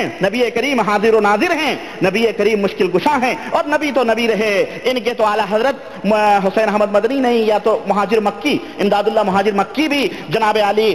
ہیں، نبی کریم حاضر و ناظر ہیں، نبی کریم مشکل کشا ہیں، اور نبی تو نبی رہے، ان کے تو اعلیٰ حضرت حسین احمد مدنی نہیں، یا تو مہاجر مکی امداد اللہ مہاجر مکی بھی جناب علی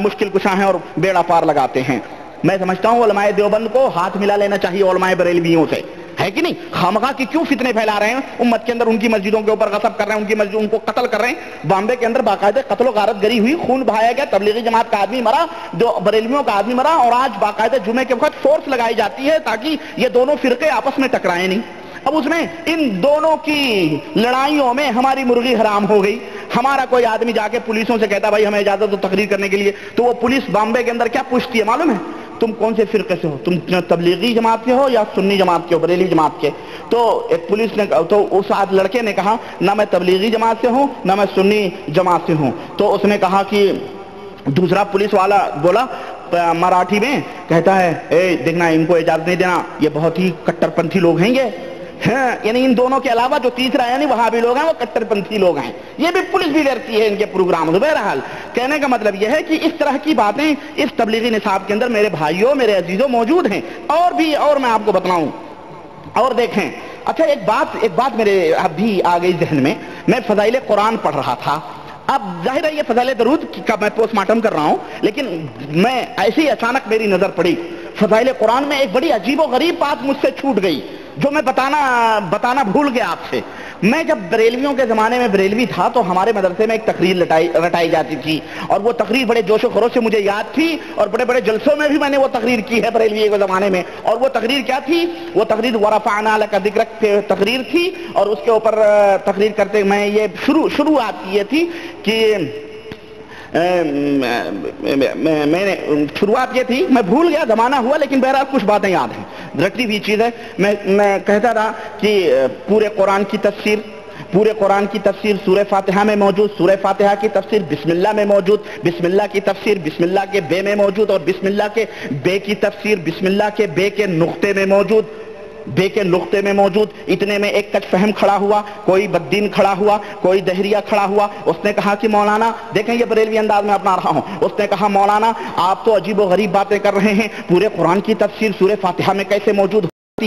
مشکل کشا ہیں اور بیڑا پار لگاتے ہیں۔ میں سمجھتا ہوں علماء دیوبند کو ہاتھ ملا لینا چاہیے علماء بریلویوں سے، ہے کہ نہیں؟ خامخواہ کی کیوں فتنے پھیلا رہے ہیں امت کے اندر، ان کی مسجدوں کے اوپر غصب کر رہے ہیں، ان کی مسجدوں کو قتل کر رہے ہیں۔ بامبے کے اندر باقاعدہ قتل و غارت گری ہوئی، خون بہایا گیا، تبلیغی جماعت کا آدمی مرا، جو بریلویوں کا آدمی مرا، اور آج باقاعدہ جمعے کے وقت فورس لگائی جاتی ہے تاکہ یہ دونوں فرقے آپس میں ٹکرائیں نہیں۔ اب اس میں ان دونوں کی لڑائیوں میں ہماری مرغی حرام ہو گئی۔ ہمارا کوئی آدمی جا کے پولیسوں سے کہتا بھائی ہمیں اجازت دو تقریر کرنے کے لیے، تو وہ پولیس بامبے کے اندر کیا پوچھتی ہے معلوم ہے؟ تم کون سے فرقے سے ہو؟ تم تبلیغی جماعت کے ہو یا سنی جماعت کے ہو، بریلی جماعت کے؟ تو ایک پولیس نے، تو اس لڑکے نے کہا نہ میں تبلیغی جماعت سے ہوں نہ میں سنی جماعت سے ہوں۔ تو اس نے کہا کہ دوسرا پولیس والا بولا مراٹھی میں، کہتا ہے اے دیکھنا ان کو اجازت نہیں دینا، یہ بہت ہی کٹر پنتھی لوگ ہیں یہ، ہاں یعنی ان دونوں کے علاوہ جو تیسرا یعنی وہاں بھی لوگ ہیں وہ کٹر پنتھی لوگ ہیں، یہ بھی پولیس بھی ڈرتی ہے ان کے پروگرام سے۔ بہرحال کہنے کا مطلب یہ ہے کہ اس طرح کی باتیں اس تبلیغی نصاب کے اندر میرے بھائیوں میرے عزیزوں موجود ہیں، اور بھی، اور میں آپ کو بتلاؤں اور دیکھیں۔ اچھا ایک بات میرے ابھی آ گئی ذہن میں فضائل قرآن پڑھ رہا تھا۔ اب ظاہر ہے یہ فضائل درود کا میں پوسٹ مارٹم کر رہا ہوں، لیکن میں ایسی اچانک میری نظر پڑی فضائل قرآن میں ایک بڑی عجیب و غریب بات مجھ سے چھوٹ گئی جو میں بتانا بھول گیا آپ سے۔ میں جب بریلویوں کے زمانے میں بریلوی تھا تو ہمارے مدرسے میں ایک تقریر رٹائی جاتی تھی، اور وہ تقریر بڑے جوش و خروش سے مجھے یاد تھی، اور بڑے بڑے جلسوں میں بھی میں نے وہ تقریر کی ہے بریلوی کے زمانے میں۔ اور وہ تقریر کیا تھی؟ وہ تقریر ورفعنا لک ذکرک تقریر تھی، اور اس کے اوپر تقریر کرتے میں یہ شروعات یہ تھی کہ میں نے شروعات یہ تھی، میں بھول گیا زمانہ ہوا، لیکن بہرحال کچھ باتیں یاد ہیں، رٹی ہوئی چیز ہے۔ میں کہتا تھا کہ پورے قرآن کی تفسیر سورہ فاتحہ میں موجود، سورہ فاتحہ کی تفسیر بسم اللہ میں موجود، بسم اللہ کی تفسیر بسم اللہ کے بے میں موجود، اور بسم اللہ کے بے کی تفسیر بسم اللہ کے بے کے نقطے میں موجود، بے کے نقطے میں موجود۔ اتنے میں ایک کچھ فہم کھڑا ہوا، کوئی بددین کھڑا ہوا، کوئی دہریہ کھڑا ہوا، اس نے کہا کہ مولانا، دیکھیں یہ بریلوی انداز میں اپنا رہا ہوں، اس نے کہا مولانا آپ تو عجیب و غریب باتیں کر رہے ہیں، پورے قرآن کی تفسیر سورہ فاتحہ میں کیسے موجود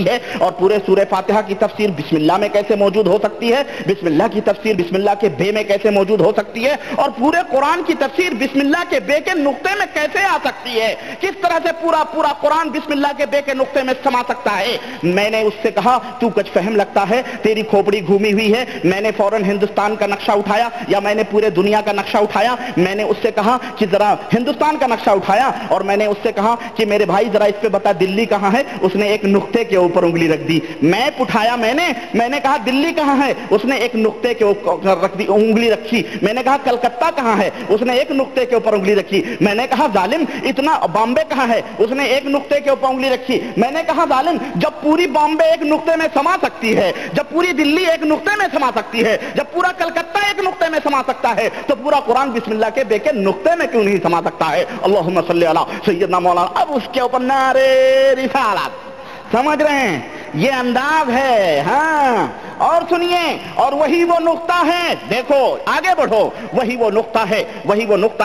ہے، اور پورے سورہ فاتحہ کی تفسیر بسم اللہ میں کیسے موجود ہو سکتی ہے، بسم اللہ کی تفسیر بسم اللہ کے بے میں کیسے موجود ہو سکتی ہے، اور پورے قرآن کی تفسیر بسم اللہ کے بے کے نقطے میں کیسے آ سکتی ہے، کس طرح سے پورا قرآن بسم اللہ کے بے کے نقطے میں سما سکتا ہے؟ میں نے اس سے کہا تو کچھ فہم لگتا ہے، تیری کھوپڑی گھومی ہوئی ہے۔ میں نے فوراً ہندوستان کا نقشہ اٹھایا، یا میں نے پورے دنیا کا نقشہ اٹھایا، میں نے اس سے کہا کہ ذرا ہندوستان کا نقشہ اٹھایا، اور میں نے اس سے کہا کہ میرے بھائی ذرا اس پہ بتا دلی کہاں ہے، اس نے ایک نقطے کے اوپر انگلی رکھ دی۔ میپ اٹھایا میں نے کہا دلی کہاں ہے، اس نے ایک نقطے کے اوپر رکھ دی انگلی رکھی۔ میں نے کہا کلکتہ کہاں ہے، اس نے ایک نقطے کے اوپر انگلی رکھی۔ میں نے کہا ظالم اتنا بامبے کہاں ہے، اس نے ایک نقطے کے اوپر انگلی رکھی۔ میں نے کہا ظالم جب پوری بامبے ایک نقطے میں سما سکتی ہے، جب پوری دلی ایک نقطے میں سما سکتی ہے، جب پورا کلکتہ ایک نقطے میں سما سکتا ہے، تو پورا قرآن بسم اللہ کے بے کے نقطے میں کیوں نہیں سما سکتا ہے؟ اللہم صلی علی سیدنا مولانا۔ اب اس کے اوپر نعرے رسالت، سمجھ رہے ہیں یہ انداز ہے، ہاں۔ اور سنیے، اور وہی وہ نقطہ ہے، دیکھو آگے بڑھو، وہی وہ نقطہ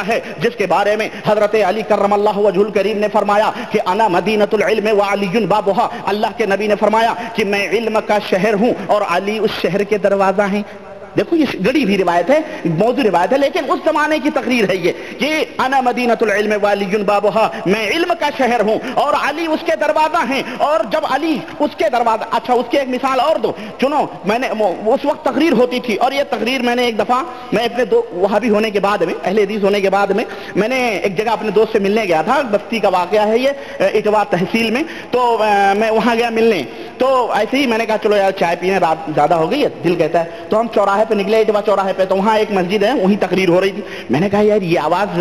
ہے جس کے بارے میں حضرت علی کرم اللہ وجہ الکریم نے فرمایا کہ انا مدینۃ العلم وعلی بابھا۔ اللہ کے نبی نے فرمایا کہ میں علم کا شہر ہوں اور علی اس شہر کے دروازہ ہیں۔ دیکھو یہ گڑی ہوئی روایت ہے، موضوع روایت ہے، لیکن اس زمانے کی تقریر ہے یہ کہ انا مدینۃ العلم وعلی بابھا، میں علم کا شہر ہوں اور علی اس کے دروازہ ہیں۔ اور جب علی اس کے دروازہ، اچھا اس کی ایک مثال اور دو، چنو میں نے اس وقت تقریر ہوتی تھی، اور یہ تقریر میں نے ایک دفعہ میں اپنے وہابی ہونے کے بعد میں، اہل حدیث ہونے کے بعد میں نے ایک جگہ اپنے دوست سے ملنے گیا تھا، بستی کا واقعہ ہے یہ، اٹوا تحصیل میں، تو میں وہاں گیا ملنے، تو ایسے ہی میں نے کہا چلو یار چائے پینے، رات زیادہ ہو گئی ہے دل کہتا ہے، تو ہم چوراہے پہ نکلے، اٹوا چوراہے پہ، تو وہاں ایک مسجد ہے، وہیں تقریر ہو رہی تھی۔ میں نے کہا یار یہ آواز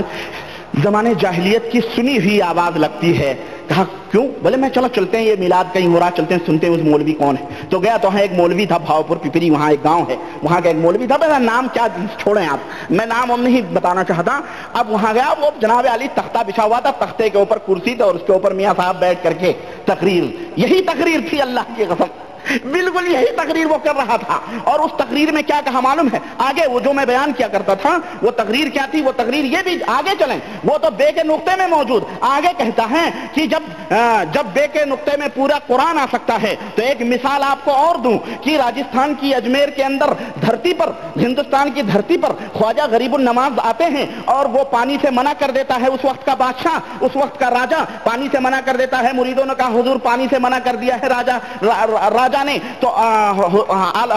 زمانے جاہلیت کی سنی ہوئی آواز لگتی ہے۔ کہا کیوں؟ بولے میں چلو چلتے ہیں، یہ میلاد کہیں ہو رہا، چلتے ہیں سنتے ہیں اس مولوی کون ہے۔ تو گیا تو وہاں ایک مولوی تھا، بھاؤپور پپری وہاں ایک گاؤں ہے، وہاں کا ایک مولوی تھا، میرا نام کیا چھوڑیں آپ، میں نام ہم نہیں بتانا چاہتا۔ اب وہاں گیا، وہ جناب علی تختہ بچھا ہوا تھا، تختے کے اوپر کرسی تھا، اور اس کے اوپر میاں صاحب بیٹھ کر کے تقریر، یہی تقریر تھی اللہ کی قسم، بالکل یہی تقریر وہ کر رہا تھا. اور اس تقریر میں کیا کہا معلوم ہے؟ آگے وہ جو میں بیان کیا کرتا تھا وہ تقریر کیا تھی؟ وہ تقریر یہ بھی آگے چلیں، وہ تو بے کے نقطے میں موجود. آگے کہتا ہے کہ جب بے کے نقطے میں پورا قرآن آ سکتا ہے تو ایک مثال آپ کو اور دوں کہ راجستھان کی اجمیر کے اندر دھرتی پر، ہندوستان کی دھرتی پر خواجہ غریب النواز آتے ہیں اور وہ پانی سے منع کر دیتا ہے. اس وقت کا بادشاہ، اس وقت کا راجا پانی سے منع کر دیتا ہے. مریدوں نے کہا حضور پانی سے منع کر دیا ہے راجا نے. تو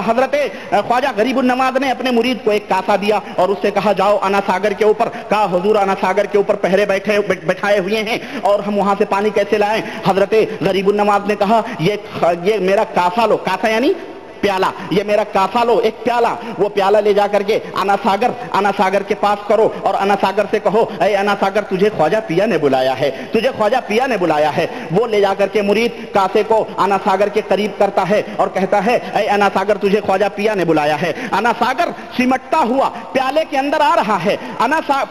حضرت خواجہ غریب النواز نے اپنے مرید کو ایک کاسا دیا اور اس سے کہا جاؤ انا ساگر کے اوپر. کہا حضور انا ساگر کے اوپر پہرے بٹھائے ہوئے ہیں اور ہم وہاں سے پانی کیسے لائیں؟ حضرت غریب النواز نے کہا یہ میرا کاسا لو. کاسا یعنی پیالہ. یہ میرا کاسا لو، ایک پیالہ. وہ پیالہ لے جا کر کے انا ساگر کے پاس کرو اور انا ساگر سے کہو اے انا ساگر تجھے خواجہ پیا نے بلایا ہے، تجھے خواجہ پیا نے بلایا ہے. وہ لے جا کر کے مرید کاسے کو انا ساگر کے قریب کرتا ہے اور کہتا ہے اے انا ساگر تجھے خواجہ پیا نے بلایا ہے. انا ساگر سمٹتا ہوا پیالے کے اندر آ رہا ہے.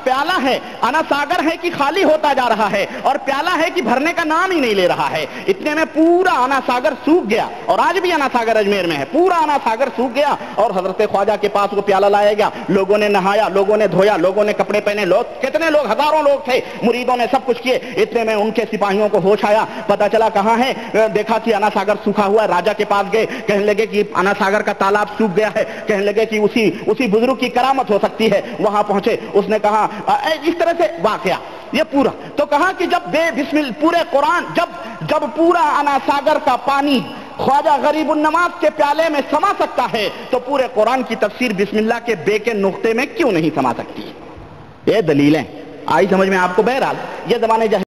پیالہ ہے، انا ساگر ہے کہ خالی ہوتا جا رہا ہے اور پیالہ ہے کہ بھرنے کا نام ہی نہیں لے رہا ہے. اتنے میں پورا انا ساگر سوکھ گیا اور آج بھی انا ساگر اجمیر میں ہے. پورا انا ساگر سوکھ گیا اور حضرت خواجہ کے پاس وہ پیالہ لایا گیا. لوگوں نے نہایا، لوگوں نے دھویا، لوگوں نے کپڑے پہنے. کتنے لوگ، ہزاروں لوگ تھے. مریدوں نے سب کچھ کیے. اتنے میں ان کے سپاہیوں کو ہوش آیا، پتا چلا کہاں ہے. دیکھا کہ انا ساگر سوکھا ہوا ہے. راجا کے پاس گئے، کہنے لگے کہ انا ساگر کا تالاب سوکھ گیا ہے. کہنے لگے کہ اسی بزرگ کی کرامت ہو سکتی ہے. وہاں پہنچے، اس نے کہا اس طرح سے واقعہ یہ پورا. تو کہا کہ جب پورے قرآن جب پورا انا ساگر کا پانی خواجہ غریب النواز کے پیالے میں سما سکتا ہے تو پورے قرآن کی تفسیر بسم اللہ کے بے کے نقطے میں کیوں نہیں سما سکتی؟ یہ دلیلیں آئی سمجھ میں آپ کو؟ بہرحال یہ زمانے